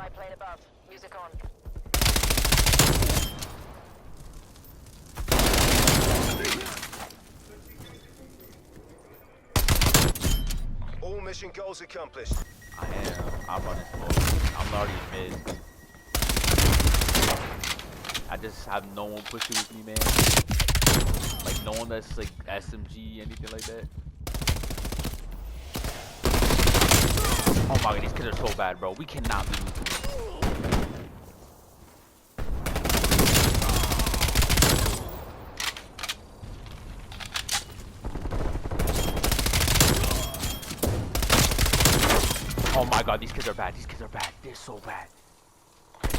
Spy plane above. Music on. All mission goals accomplished. I am. I'm running smoke. I'm already mid. I just have no one pushing with me, man. Like no one that's like SMG, anything like that. Oh my god, these kids are so bad, bro. We cannot be losing this. Oh my god, these kids are bad. These kids are bad. They're so bad.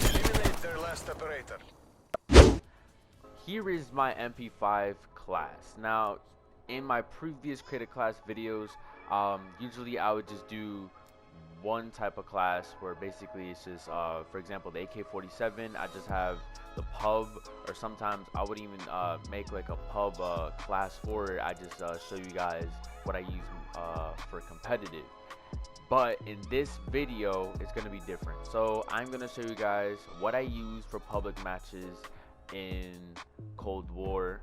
Eliminate their last operator. Here is my MP5 class. Now, in my previous created class videos, usually I would just do one type of class where basically it's just, for example, the AK-47. I just have the pub, or sometimes I would even make like a pub class for it. I just show you guys what I use for competitive. But in this video, it's going to be different. So I'm going to show you guys what I use for public matches in Cold War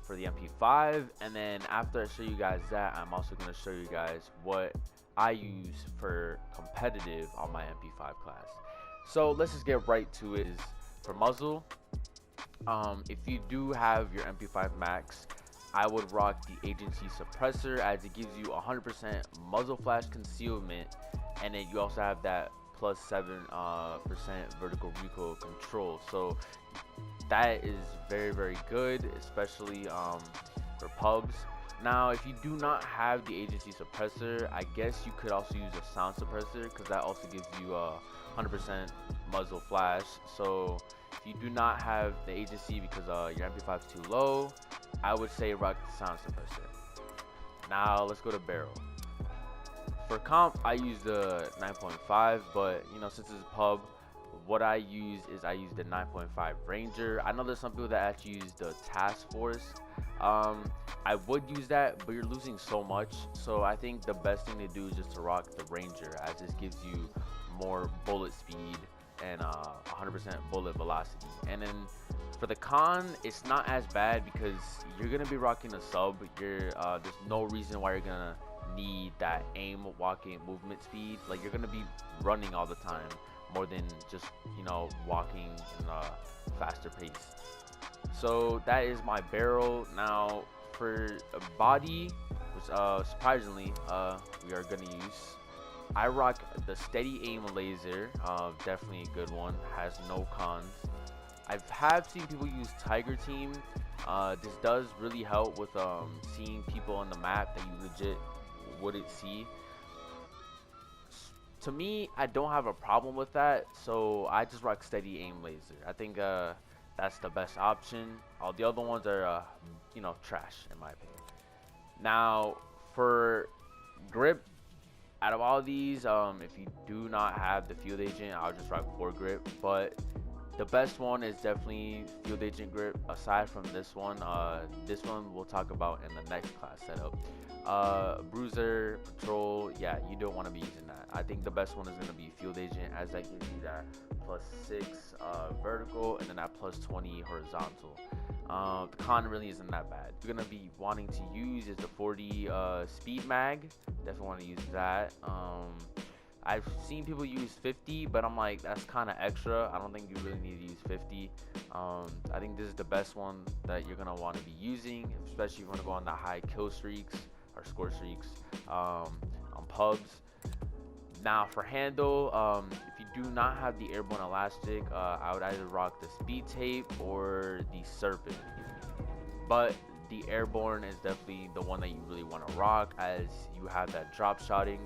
for the MP5, and then after I show you guys that, I'm also going to show you guys what I use for competitive on my MP5 class. So let's just get right to it. For muzzle, if you do have your MP5 Max, I would rock the agency suppressor, as it gives you 100% muzzle flash concealment, and then you also have that plus 7% vertical recoil control. So that is very good, especially for pubs. Now, if you do not have the agency suppressor, I guess you could also use a sound suppressor, because that also gives you 100% muzzle flash. So if you do not have the agency because your MP5 is too low, I would say rock the sound suppressor. Now let's go to barrel. For comp, I use the 9.5, but you know, since it's pub, what I use is I use the 9.5 Ranger. I know there's some people that actually use the Task Force. I would use that, but you're losing so much. So I think the best thing to do is just to rock the Ranger, as this gives you more bullet speed and 100% bullet velocity. And then for the con, it's not as bad because you're gonna be rocking a sub. There's no reason why you're gonna need that aim, walking, movement speed. Like, you're gonna be running all the time more than just, you know, walking in a faster pace. So that is my barrel. Now for a body, which surprisingly we are gonna use, I rock the steady aim laser. Definitely a good one, has no cons. I have seen people use Tiger Team. This does really help with seeing people on the map that you legit wouldn't see. To me, I don't have a problem with that, so I just rock steady aim laser. I think that's the best option. All the other ones are you know, trash in my opinion. Now for grip, out of all these, if you do not have the field agent, I'll just rock foregrip. But the best one is definitely field agent grip. Aside from this one we'll talk about in the next class setup. Bruiser, patrol, yeah, you don't want to be using that. I think the best one is going to be field agent, as that gives you that +6 vertical and then that +20 horizontal. The con really isn't that bad. You're going to be wanting to use is the 40 speed mag. Definitely want to use that. I've seen people use 50, but I'm like, that's kind of extra. I don't think you really need to use 50. I think this is the best one that you're going to want to be using, especially if you want to go on the high kill streaks or score streaks on pubs. Now for handle, if you do not have the airborne elastic, I would either rock the speed tape or the serpent. But the airborne is definitely the one that you really want to rock, as you have that drop shotting,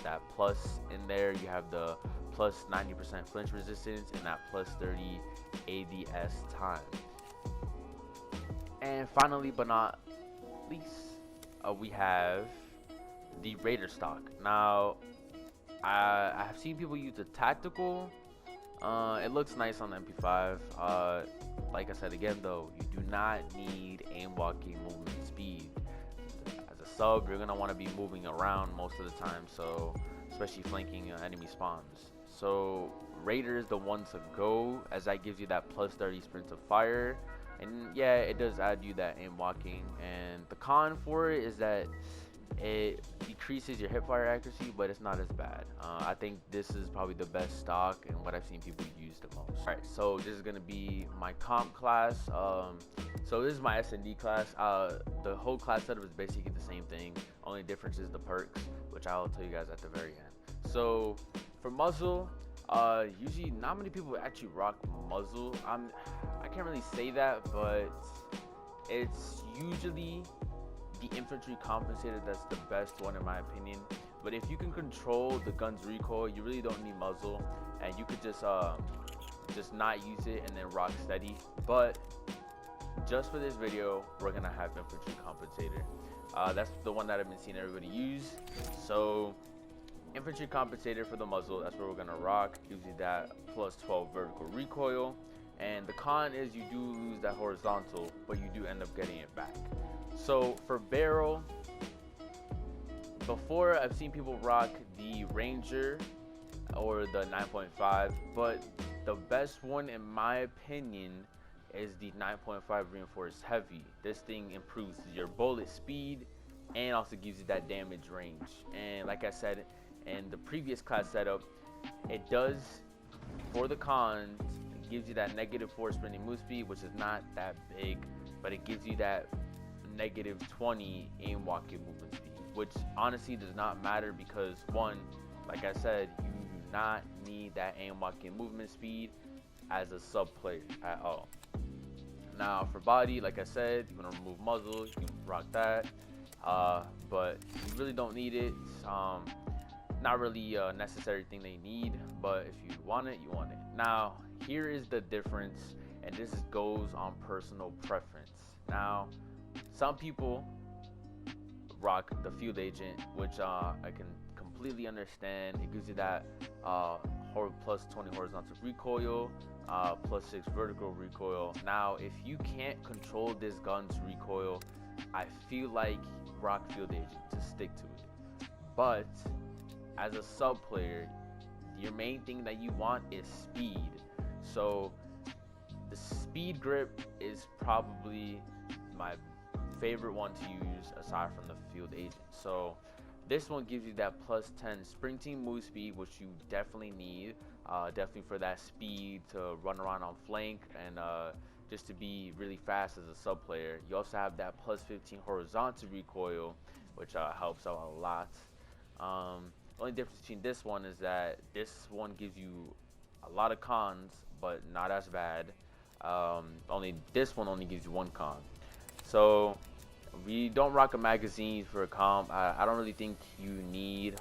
that plus in there. You have the plus 90% flinch resistance and that plus 30 ADS time. And finally, but not least, we have the Raider stock. Now I have seen people use the tactical. It looks nice on the MP5. Like I said again, though, you do not need aim, walking, movement speed. As a sub, you're gonna want to be moving around most of the time, so especially flanking enemy spawns. So Raider is the one to go, as that gives you that plus 30 sprint to fire, and yeah, it does add you that aim walking. And the con for it is that it decreases your hip fire accuracy, but it's not as bad. I think this is probably the best stock and what I've seen people use the most. All right, so this is gonna be my comp class. So this is my S&D class. The whole class setup is basically the same thing. Only difference is the perks, which I'll tell you guys at the very end. So for muzzle, usually not many people actually rock muzzle. I can't really say that, but it's usually the Infantry Compensator that's the best one in my opinion. But if you can control the gun's recoil, you really don't need muzzle, and you could just not use it and then rock steady. But just for this video, we're gonna have Infantry Compensator. That's the one that I've been seeing everybody use. So Infantry Compensator for the muzzle, that's what we're gonna rock. Gives you that plus 12 vertical recoil, and the con is you do lose that horizontal, but you do end up getting it back. So for barrel, before I've seen people rock the Ranger or the 9.5, but the best one in my opinion is the 9.5 reinforced heavy. This thing improves your bullet speed and also gives you that damage range. And like I said in the previous class setup, it does, for the cons, it gives you that -4 sprinting move speed, which is not that big, but it gives you that -20 aim walking movement speed, which honestly does not matter because one, like I said, you do not need that aim walking movement speed as a sub player at all. Now for body, like I said, you want to remove muzzle, you can rock that, but you really don't need it. Not really a necessary thing they need, but if you want it, you want it. Now here is the difference, and this goes on personal preference. Now some people rock the field agent, which I can completely understand. It gives you that plus 20 horizontal recoil, plus 6 vertical recoil. Now if you can't control this gun's recoil, I feel like rock field agent, just stick to it. But as a sub player, your main thing that you want is speed. So the speed grip is probably my favorite one to use aside from the field agent. So this one gives you that plus 10 sprinting move speed, which you definitely need, definitely for that speed to run around on flank and just to be really fast as a sub player. You also have that plus 15 horizontal recoil, which helps out a lot. Only difference between this one is that this one gives you a lot of cons, but not as bad. Only this one only gives you one con. So we don't rock a magazine for a comp. I don't really think you need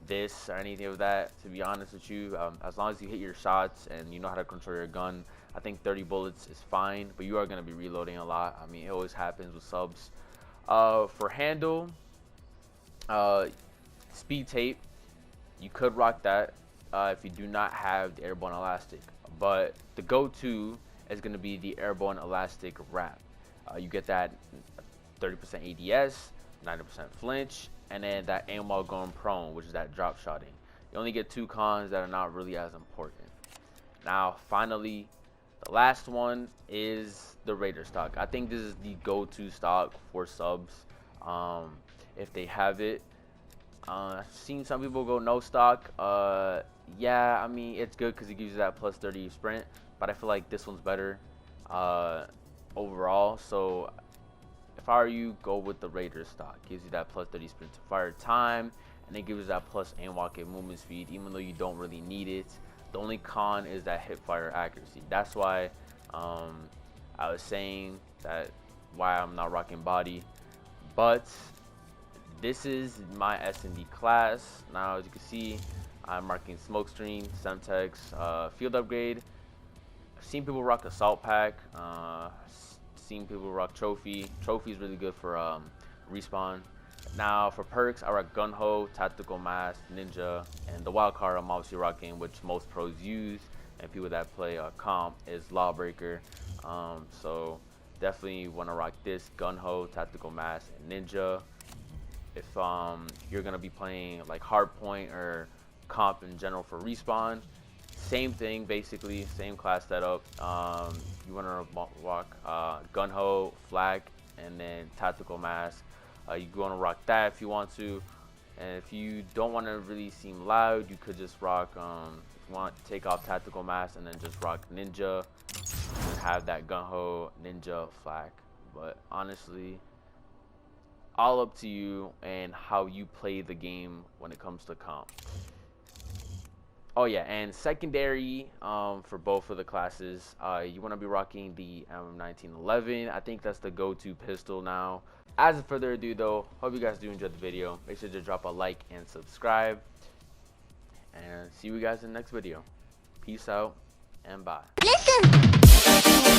this or anything of that, to be honest with you. As long as you hit your shots and you know how to control your gun, I think 30 bullets is fine, but you are going to be reloading a lot. I mean, it always happens with subs. For handle, speed tape, you could rock that if you do not have the airborne elastic, but the go-to is going to be the airborne elastic wrap. You get that 30% ADS, 90% flinch, and then that aim while going prone, which is that drop shotting. You only get 2 cons that are not really as important. Now finally, the last one is the Raider stock. I think this is the go-to stock for subs if they have it. I've seen some people go no stock. Yeah, I mean, it's good because it gives you that plus 30 sprint, but I feel like this one's better overall. So if I were you, go with the Raider stock. Gives you that plus 30 sprint to fire time, and it gives you that plus aim walking movement speed, even though you don't really need it. The only con is that hip fire accuracy. That's why I was saying that why I'm not rocking body. But this is my S&D class. Now, as you can see, I'm marking Smokescreen, Semtex, Field Upgrade. I've seen people rock Assault Pack. Seen people rock Trophy. Trophy is really good for respawn. Now, for perks, I rock Gun Ho, Tactical Mask, Ninja, and the wild card I'm obviously rocking, which most pros use, and people that play comp, is Lawbreaker. So definitely want to rock this Gun Ho, Tactical Mask, and Ninja. If you're gonna be playing like Hardpoint or comp in general for respawn. Same thing, basically, same class setup. You want to rock gun-ho, flag, and then tactical mask. You want to rock that if you want to. And if you don't want to really seem loud, you could just rock, if you want to take off tactical mask and then just rock ninja and have that gun-ho, ninja, flag. But honestly, all up to you and how you play the game when it comes to comp. Oh yeah, and secondary for both of the classes, you want to be rocking the M1911. I think that's the go-to pistol now. As further ado though, hope you guys do enjoy the video. Make sure to drop a like and subscribe, and see you guys in the next video. Peace out and bye. Listen.